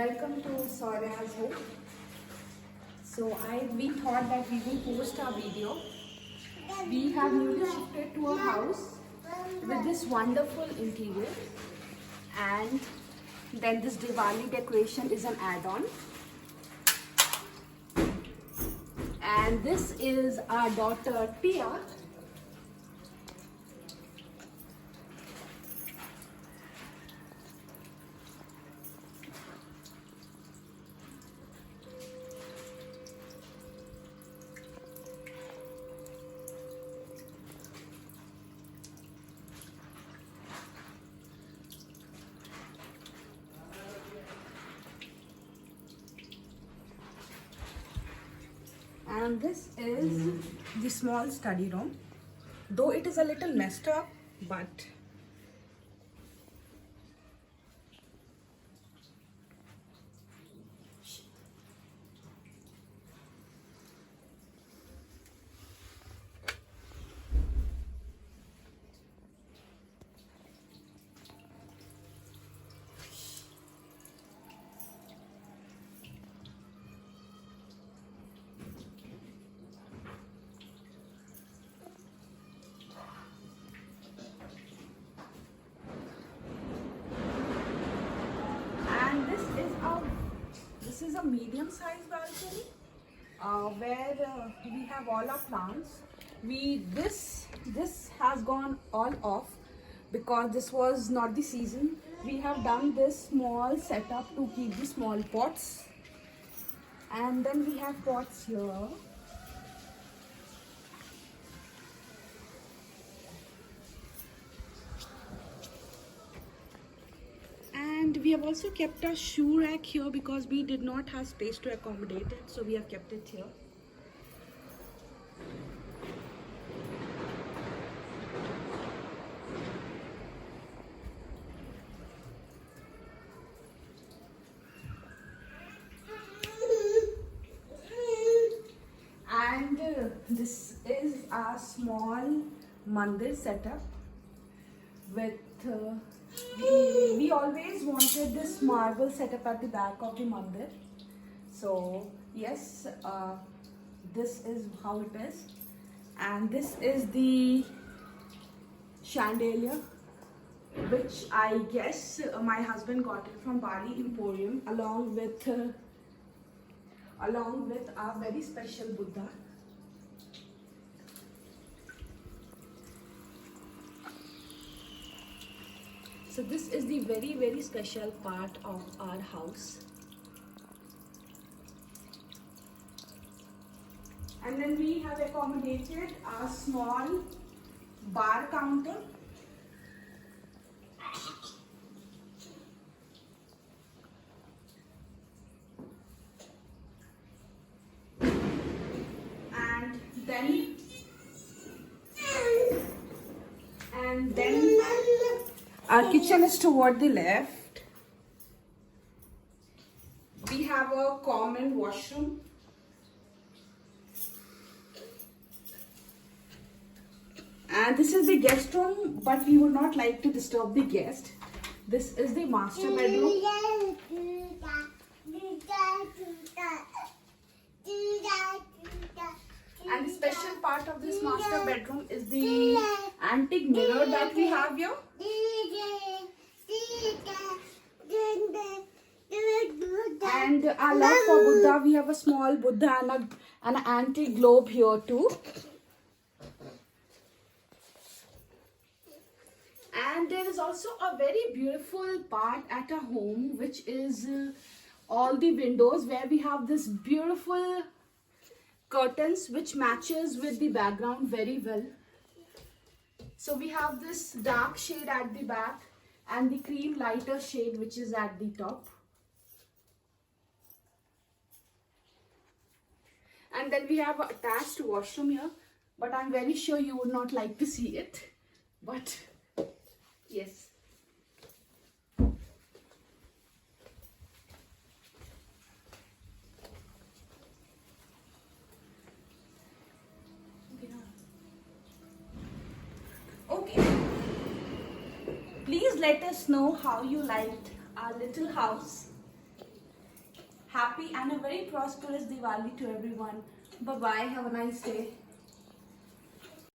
Welcome to Surya's home. We thought that we will post our video. We have newly shifted to a house with this wonderful interior, and then this Diwali decoration is an add-on. And this is our daughter Tia. And this is the small study room, though it is a little messed up, but this is a medium-sized balcony where we have all our plants. This has gone all off because this was not the season. We have done this small setup to keep the small pots, and then we have pots here. And we have also kept a shoe rack here because we did not have space to accommodate it, so we have kept it here. And this is a small mandir setup with we always wanted this marble setup at the back of the mandir. So yes, this is how it is, and this is the chandelier, which I guess my husband got it from Bali Emporium along with our very special Buddha. So this is the very special part of our house. And then we have accommodated a small bar counter. And then our kitchen is toward the left. We have a common washroom. And this is the guest room, but we would not like to disturb the guest. This is the master bedroom. And the special part of this master bedroom is the antique mirror that we have here. And our love for Buddha, we have a small Buddha and an antique globe here too. And there is also a very beautiful part at our home, which is all the windows, where we have this beautiful curtains which matches with the background very well. So we have this dark shade at the back and the cream lighter shade which is at the top. And then we have an attached washroom here, but I'm very sure you would not like to see it. But yes. Okay. Please let us know how you liked our little house. happy and a very prosperous Diwali to everyone. Bye bye. Have a nice day.